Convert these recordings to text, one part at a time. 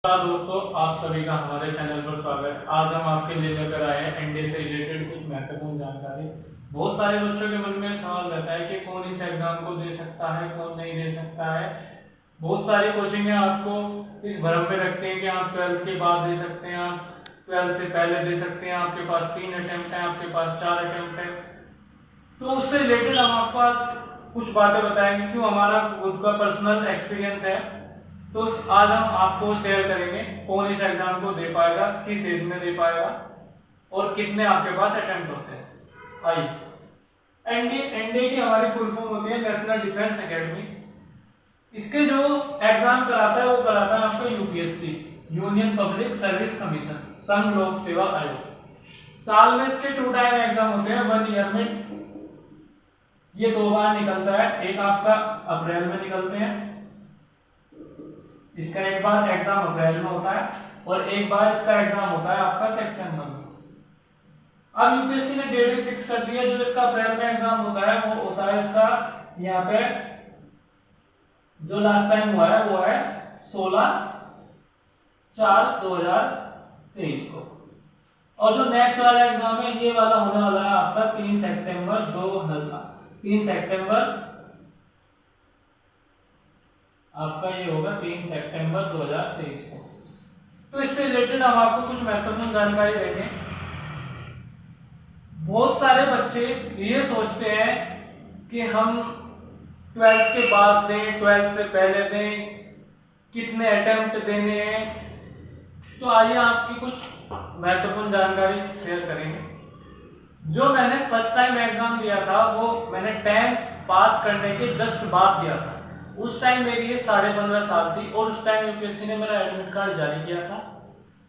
नमस्कार दोस्तों, आप सभी का हमारे चैनल पर स्वागत। आज हम आपके लिए लेकर आए हैं एनडीए से रिलेटेड कुछ महत्वपूर्ण जानकारी। बहुत सारे बच्चों के मन में सवाल रहता है कि कौन इस एग्जाम को दे सकता है, कौन नहीं दे सकता है। बहुत सारी कोचिंग आपको इस भ्रम में रखते हैं कि आप 12th के बाद दे सकते हैं, आप 12th से पहले दे सकते हैं, आपके पास 3 अटेम्प्ट है, आपके पास 4 अटेम्प्ट है। तो उससे रिलेटेड हम आपको आज कुछ बातें बताएंगे, क्यों हमारा खुद का पर्सनल एक्सपीरियंस है। तो आज हम आपको शेयर करेंगे कौन इस एग्जाम को दे पाएगा, किस एज में दे पाएगा और कितने आपके पास अटेम्प्ट होते हैं। आइए, एनडीए की हमारी फुल फॉर्म होती है नेशनल डिफेंस एकेडमी। इसके जो एग्जाम कराता है वो कराता है आपको UPSC, union public service commission, संघ लोक सेवा आयोग। साल में इसके 2 टाइम एग्जाम होते हैं, 1 ईयर में ये 2 बार निकलता है। एक आपका अप्रैल में निकलते हैं, इसका एक बार एग्जाम अप्रैल में होता है और एक बार इसका एग्जाम होता है आपका सितंबर में। अब यूपीएससी ने डेट फिक्स कर दी है। जो इसका अप्रैल में एग्जाम होता है वो होता है इसका, यहाँ पे जो लास्ट टाइम हुआ है वो है 16/4/2023 को। और जो नेक्स्ट वाला एग्जाम है ये वाला होने वाला है आपका 3 सितंबर आपका ये होगा 3 सितंबर 2023 को। तो इससे रिलेटेड हम आपको कुछ महत्वपूर्ण जानकारी देंगे। बहुत सारे बच्चे ये सोचते हैं कि हम 12th के बाद दें, 12th से पहले दें, कितने अटेम्प्ट देने हैं। तो आइए आपकी कुछ महत्वपूर्ण जानकारी शेयर करेंगे। जो मैंने फर्स्ट टाइम एग्जाम दिया था वो मैंने 10th पास करने के जस्ट बाद दिया था। उस टाइम मेरी एज 15.5 साल थी और उस टाइम यूपीएससी ने मेरा एडमिट कार्ड जारी किया था।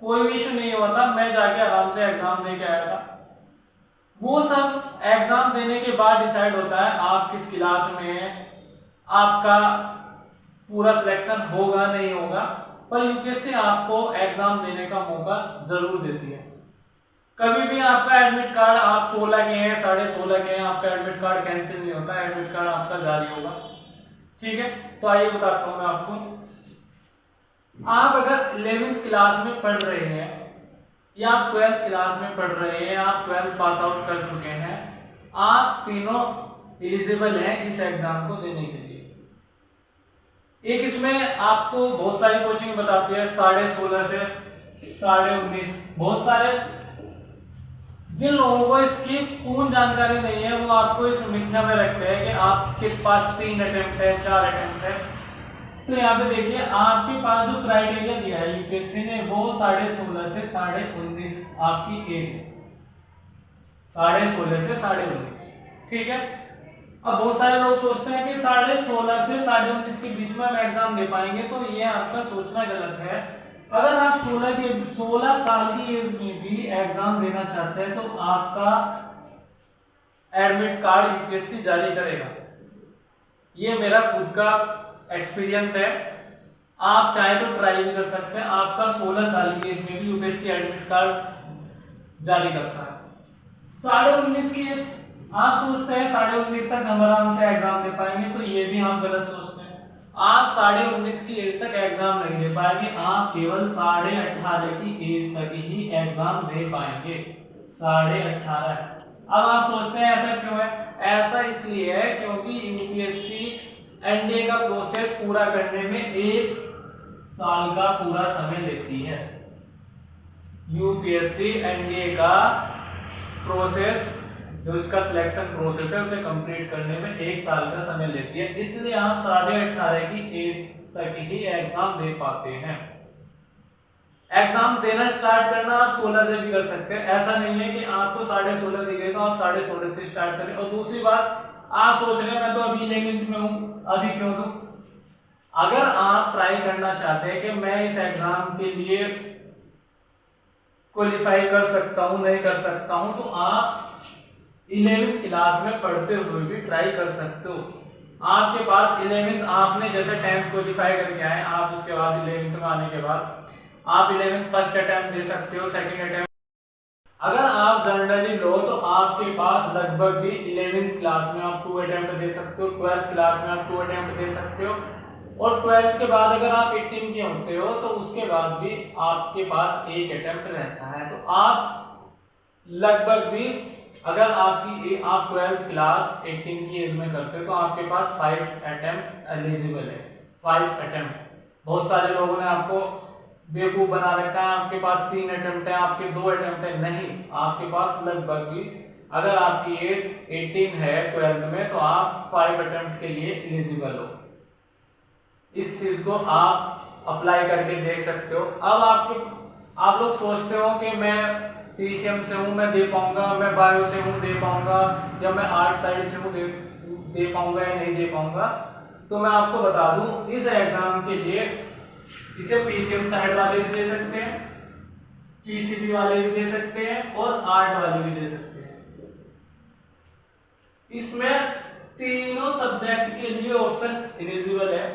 कोई भी इशू नहीं हुआ था, मैं जाके आराम से एग्जाम दे के आया था। वो सब एग्जाम देने के बाद डिसाइड होता है आप किस क्लास में हैं, आपका पूरा सिलेक्शन होगा नहीं होगा। पर यूपीएससी आपको एग्जाम देने का मौका जरूर देती है। कभी भी आपका एडमिट कार्ड, आप 16 के हैं, 16.5 के हैं, आपका एडमिट कार्ड कैंसिल नहीं होता, एडमिट कार्ड आपका जारी होगा। ठीक है, तो आइए बताता हूं मैं आपको। आप अगर 11th क्लास में पढ़ रहे हैं या आप 12th क्लास में पढ़ रहे हैं, आप 12th पास आउट कर चुके हैं, आप तीनों एलिजिबल हैं इस एग्जाम को देने के लिए। एक इसमें आपको बहुत सारी कोचिंग बताती है 16.5 से 19.5। बहुत सारे जिन लोगों को इसकी पूर्ण जानकारी नहीं है वो आपको इस मिथ्या में रखते हैं कि आपके पास 3 अटेम्प्ट है, 4 अटेम्प्ट है। तो यहाँ पे देखिए आपके पास जो क्राइटेरिया दिया है यूपीएससी ने वो 16.5 से 19.5 आपकी एज है, 16.5 से 19.5। ठीक है, अब बहुत सारे लोग सोचते हैं कि 16.5 से 19.5 के बीच में हम एग्जाम दे पाएंगे, तो ये आपका सोचना गलत है। अगर आप 16 साल की एज में भी एग्जाम देना चाहते हैं तो आपका एडमिट कार्ड यूपीएससी जारी करेगा। ये मेरा खुद का एक्सपीरियंस है, आप चाहे तो ट्राई भी कर सकते हैं। आपका 16 साल की एज में भी यूपीएससी एडमिट कार्ड जारी करता है। 19.5 की एज आप सोचते हैं 19.5 तक हम आराम से एग्जाम दे पाएंगे, तो ये भी आप गलत सोचते हैं। आप 19.5 की एज तक एग्जाम नहीं दे पाएंगे, आप केवल 18.5 की एज तक ही एग्जाम दे पाएंगे। 18.5। अब आप सोचते हैं ऐसा क्यों है? ऐसा इसलिए है क्योंकि यूपीएससी एनडीए का प्रोसेस पूरा करने में 1 साल का पूरा समय लेती है। यूपीएससी एनडीए का प्रोसेस, जो इसका सिलेक्शन प्रोसेस है उसे कंप्लीट करने में 1 साल का समय लेती है। इसलिए आप 18.5 की एज तक ही एग्जाम दे पाते हैं। एग्जाम देना स्टार्ट करना आप 16 से भी कर सकते हैं। ऐसा नहीं है कि आपको 16.5 दी गई तो आप 16.5 से स्टार्ट करें। और दूसरी बात, आप सोच रहे हैं मैं तो अभी 11th में हूं, अभी क्यों दूं? अगर आप ट्राई करना चाहते हैं कि मैं इस एग्जाम के लिए क्वालिफाई कर सकता हूं, नहीं कर सकता हूं, तो आप 11th क्लास में पढ़ते हुए भी ट्राई कर सकते हो। आपके पास 11th, आपने जैसे 10th क्वालिफाई करके आए, आप उसके बाद 11th में आने के बाद आप 11th फर्स्ट अटेम्प्ट दे सकते हो, सेकंड अटेम्प्ट। अगर आप जनरली लो तो आपके पास लगभग भी 11th क्लास में आप 2 अटेम्प्ट दे सकते हो, 12th क्लास में आप 2 अटेम्प्ट दे सकते हो, और 12th के बाद अगर आप 18 के होते हो तो उसके बाद भी आपके पास एक अटेम्प्ट रहता है। तो आप लगभग भी अगर आप 12th क्लास 18 की एज में करते हो तो आपके पास 5 अटेम्प्ट एलिजिबल है। 5 अटेम्प्ट। बहुत सारे लोगों ने आपको बेवकूफ बना रखा है, आपके पास 3 अटेम्प्ट है, आपके 2 अटेम्प्ट है। नहीं, आपके पास लगभग भी अगर आपकी एज 18 है 12th में तो आप 5 अटेम्प्ट के लिए एलिजिबल हो। इस चीज को आप अप्लाई करके देख सकते हो। अब आप लोग सोचते हो कि मैं पीसीएम से हूँ, मैं दे पाऊंगा, मैं बायो से हूँ, दे पाऊंगा, या मैं आर्ट साइड से हूँ, दे पाऊंगा या नहीं दे पाऊंगा। तो मैं आपको बता दूं, इस एग्जाम के लिए इसे पीसीएम साइड वाले भी दे सकते हैं, पीसीबी वाले भी दे सकते हैं और आर्ट वाले भी दे सकते हैं। इसमें तीनों सब्जेक्ट के लिए ऑप्शन एलिजिबल है।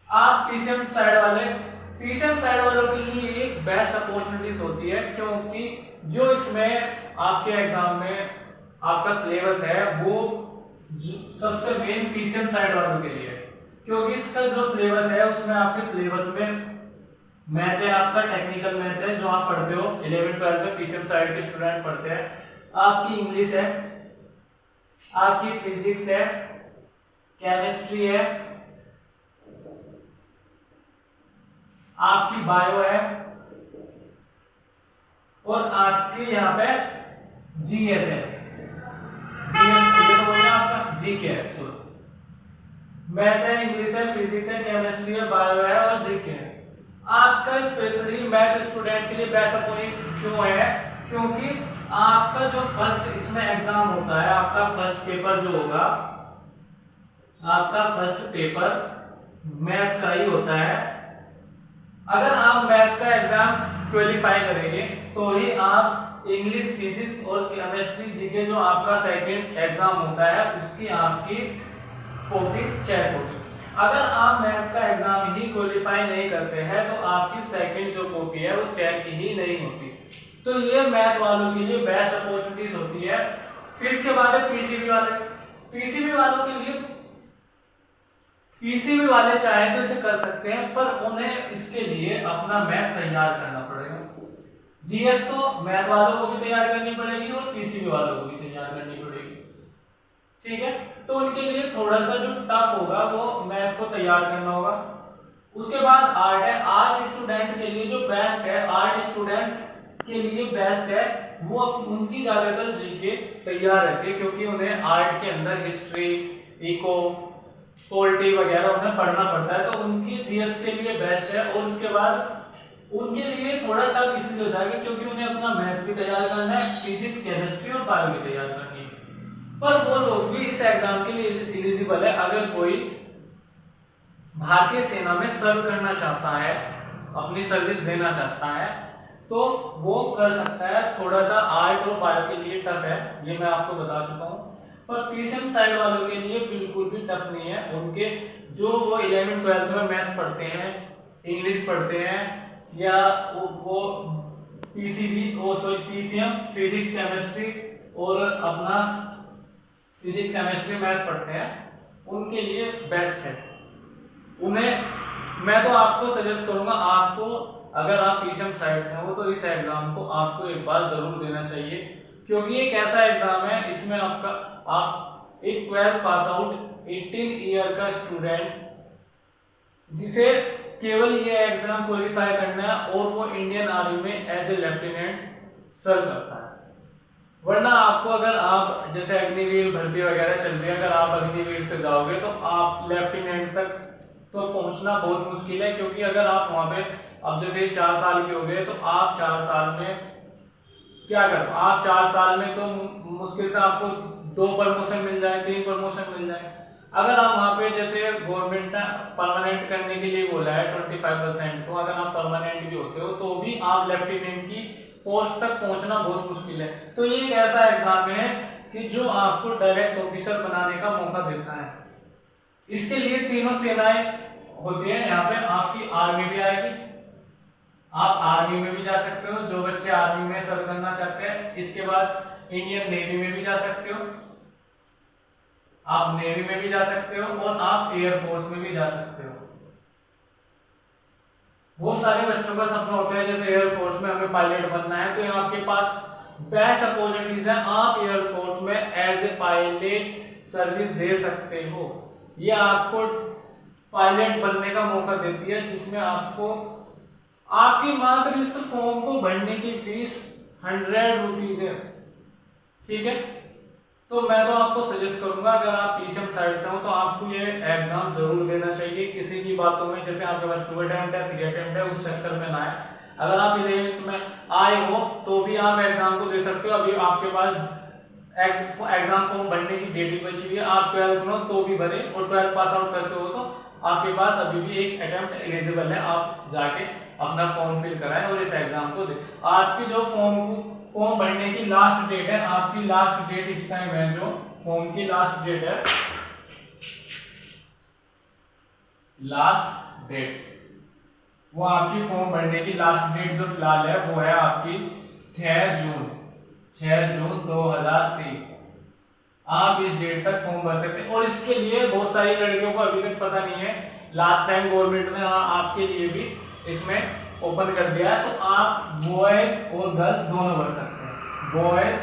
आप पीसीएम साइड वालों के लिए एक बेस्ट अपॉर्चुनिटीज होती है, क्योंकि जो इसमें आपके एग्जाम में आपका सिलेबस है वो सबसे मेन पीसीएम साइड वालों के लिए है, क्योंकि इसका जो सिलेबस है उसमें आपके सिलेबस में मैथ है, आपका टेक्निकल मैथ है जो आप पढ़ते हो 11th 12th में, पीसीएम साइड के स्टूडेंट पढ़ते हैं। आपकी इंग्लिश है, आपकी फिजिक्स है, केमिस्ट्री है, आपकी बायो है और आपके यहाँ पे जीएस है। जीएस ये तो हो गया आपका, जीके है, मैथ है, इंग्लिश है, फिजिक्स है, केमिस्ट्री है, बायो है और जीके है। आपका स्पेशली मैथ स्टूडेंट के लिए बेस्ट अपॉर्चुनिटी क्यों है? क्योंकि आपका जो फर्स्ट इसमें एग्जाम होता है, आपका फर्स्ट पेपर जो होगा, आपका फर्स्ट पेपर मैथ का ही होता है। अगर आप मैथ का एग्जाम क्वालिफाई करेंगे तो ही आप इंग्लिश, फिजिक्स और केमिस्ट्री, जीके जो आपका सेकंड एग्जाम होता है उसकी आपकी कॉपी चेक होगी। अगर आप मैथ का एग्जाम ही क्वालिफाई नहीं करते हैं तो आपकी सेकंड जो कॉपी है वो चेक ही नहीं होती। तो ये मैथ वालों के लिए बेस्ट अपॉर्चुनिटीज होती है। फिर इसके बाद पीसीबी वाले, पीसीबी वालों के लिए पीसीबी वाले चाहे तो इसे कर सकते हैं, पर उन्हें इसके लिए अपना मैथ तैयार करना पड़ेगा। जीएस तो मैथ वालों को भी तैयार करनी पड़ेगी और पीसीबी वालों को भी तैयार करनी पड़ेगी, ठीक है। तो उनके लिए थोड़ा सा जो टफ होगा वो मैथ को तैयार करना होगा। उसके बाद आर्ट है। आर्ट स्टूडेंट के लिए जो बेस्ट है, आर्ट स्टूडेंट के लिए बेस्ट है वो उनकी ज्यादातर जीके तैयार रहती है, क्योंकि उन्हें आर्ट के अंदर हिस्ट्री, इको, पॉलिटी वगैरह उन्हें पढ़ना पड़ता है, तो उनकी जीएस के लिए बेस्ट है। और उसके बाद उनके लिए थोड़ा टफ इसलिए हो जाएगा क्योंकि उन्हें अपना मैथ भी तैयार करना है, फिजिक्स, केमिस्ट्री और बायो भी तैयार करनी है। पर वो लोग भी इस एग्जाम के लिए एलिजिबल है। अगर कोई भारतीय सेना में सर्व करना चाहता है, अपनी सर्विस देना चाहता है, तो वो कर सकता है। थोड़ा सा आर्ट और बायो के लिए टफ है, ये मैं आपको बता चुका हूँ। पर पीसीएम साइड वालों के लिए बिल्कुल भी टफ नहीं है। उनके जो वो 11th 12th में मैथ पढ़ते हैं, इंग्लिश पढ़ते हैं, या वो पीसीबी पीसीएम फिजिक्स, केमिस्ट्री और अपना फिजिक्स, केमिस्ट्री, मैथ पढ़ते हैं, उनके लिए बेस्ट है। उन्हें मैं तो आपको सजेस्ट करूंगा, आपको अगर आप पीसीएम साइड से हो तो इस एग्जाम को आपको एक बार जरूर देना चाहिए, क्योंकि एक ऐसा एग्जाम है इसमें आप एक 12 पास आउट 18 ईयर का स्टूडेंट जिसे केवल ये एग्जाम क्वालिफाई करना है और वो इंडियन आर्मी में एज ए लेफ्टिनेंट सर्व करता है। वरना आपको अगर आप जैसे अग्निवीर भर्ती वगैरह चल रही है, अगर आप अग्निवीर से जाओगे तो आप लेफ्टिनेंट तक तो पहुंचना बहुत मुश्किल है, क्योंकि अगर आप वहां पे अब जैसे 4 साल के हो गए तो आप 4 साल में क्या करो, आप 4 साल में तो मुश्किल से आपको 2 प्रमोशन मिल जाए, 3 प्रमोशन मिल जाए। अगर आप वहाँ पे जैसे गवर्नमेंट ने परमानेंट करने के लिए बोला है 25% को, अगर आप परमानेंट भी होते हो तो भी आप लेफ्टिनेंट की पोस्ट तक पहुंचना बहुत मुश्किल है। तो ये एक ऐसा एग्जाम है कि जो आपको डायरेक्ट ऑफिसर बनाने का मौका देता है। इसके लिए तीनों सेनाएं होती हैं। यहाँ पे आपकी आर्मी भी आएगी, आप आर्मी में भी जा सकते हो, जो बच्चे आर्मी में सर्व करना चाहते हैं। इसके बाद इंडियन नेवी में भी जा सकते हो, आप नेवी में भी जा सकते हो और आप एयरफोर्स में भी जा सकते हो। बहुत सारे बच्चों का सपना होता है जैसे एयरफोर्स में हमें पायलट बनना है, तो यहाँ आपके पास बेस्ट अपॉर्चुनिटीज है, आप एयरफोर्स में एज ए पायलट सर्विस दे सकते हो। ये आपको पायलट बनने का मौका देती है, जिसमें आपको आपकी मात्र इस फॉर्म को भरने की फीस 100 रुपीज है, ठीक है। तो मैं तो आपको सजेस्ट करूंगा, अगर आप पीसीएम साइड से हो तो आपको ये एग्जाम जरूर देना चाहिए। किसी की बातों में, जैसे आपके पास 2 अटेम्प्ट है 3 अटेम्प्ट है, उस चक्कर में ना है। अगर आप 11th में आए हो तो भी आप एग्जाम को दे सकते हो। अभी आपके पास एग्जाम फॉर्म भरने की डेट ही बची हुई है, आप 12th में हो तो भी भरे, और 12th पास आउट करते हो तो आपके पास अभी भी एक अटेम्प्ट एलिजिबल है, आप जाके अपना फॉर्म फिल कराएं और इस एग्जाम को दें। आपकी जो फॉर्म भरने की लास्ट डेट है, आपकी लास्ट डेट इस टाइम है, जो फॉर्म की लास्ट डेट है, लास्ट डेट वो आपकी फॉर्म भरने की लास्ट डेट जो फिलहाल है वो है आपकी 6 जून 2023। आप इस डेट तक फॉर्म भर सकते हैं। और इसके लिए बहुत सारी लड़कियों को अभी तक पता नहीं है, लास्ट टाइम गवर्नमेंट ने आपके लिए भी इसमें ओपन कर दिया है, तो आप बॉयज और गर्ल्स दोनों भर सकते हैं। बॉयज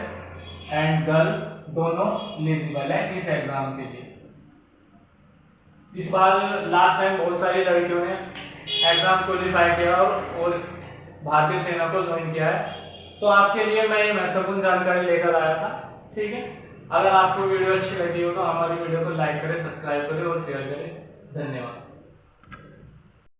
एंड गर्ल्स दोनों एलिजिबल है इस एग्जाम के लिए। इस बार लास्ट टाइम बहुत सारी लड़कियों ने एग्जाम क्वालिफाई किया और भारतीय सेना को ज्वाइन किया है, तो आपके लिए मैं ये महत्वपूर्ण जानकारी लेकर आया था, ठीक है। अगर आपको वीडियो अच्छी लगी हो तो हमारी वीडियो को लाइक करें, सब्सक्राइब करें और शेयर करें। धन्यवाद।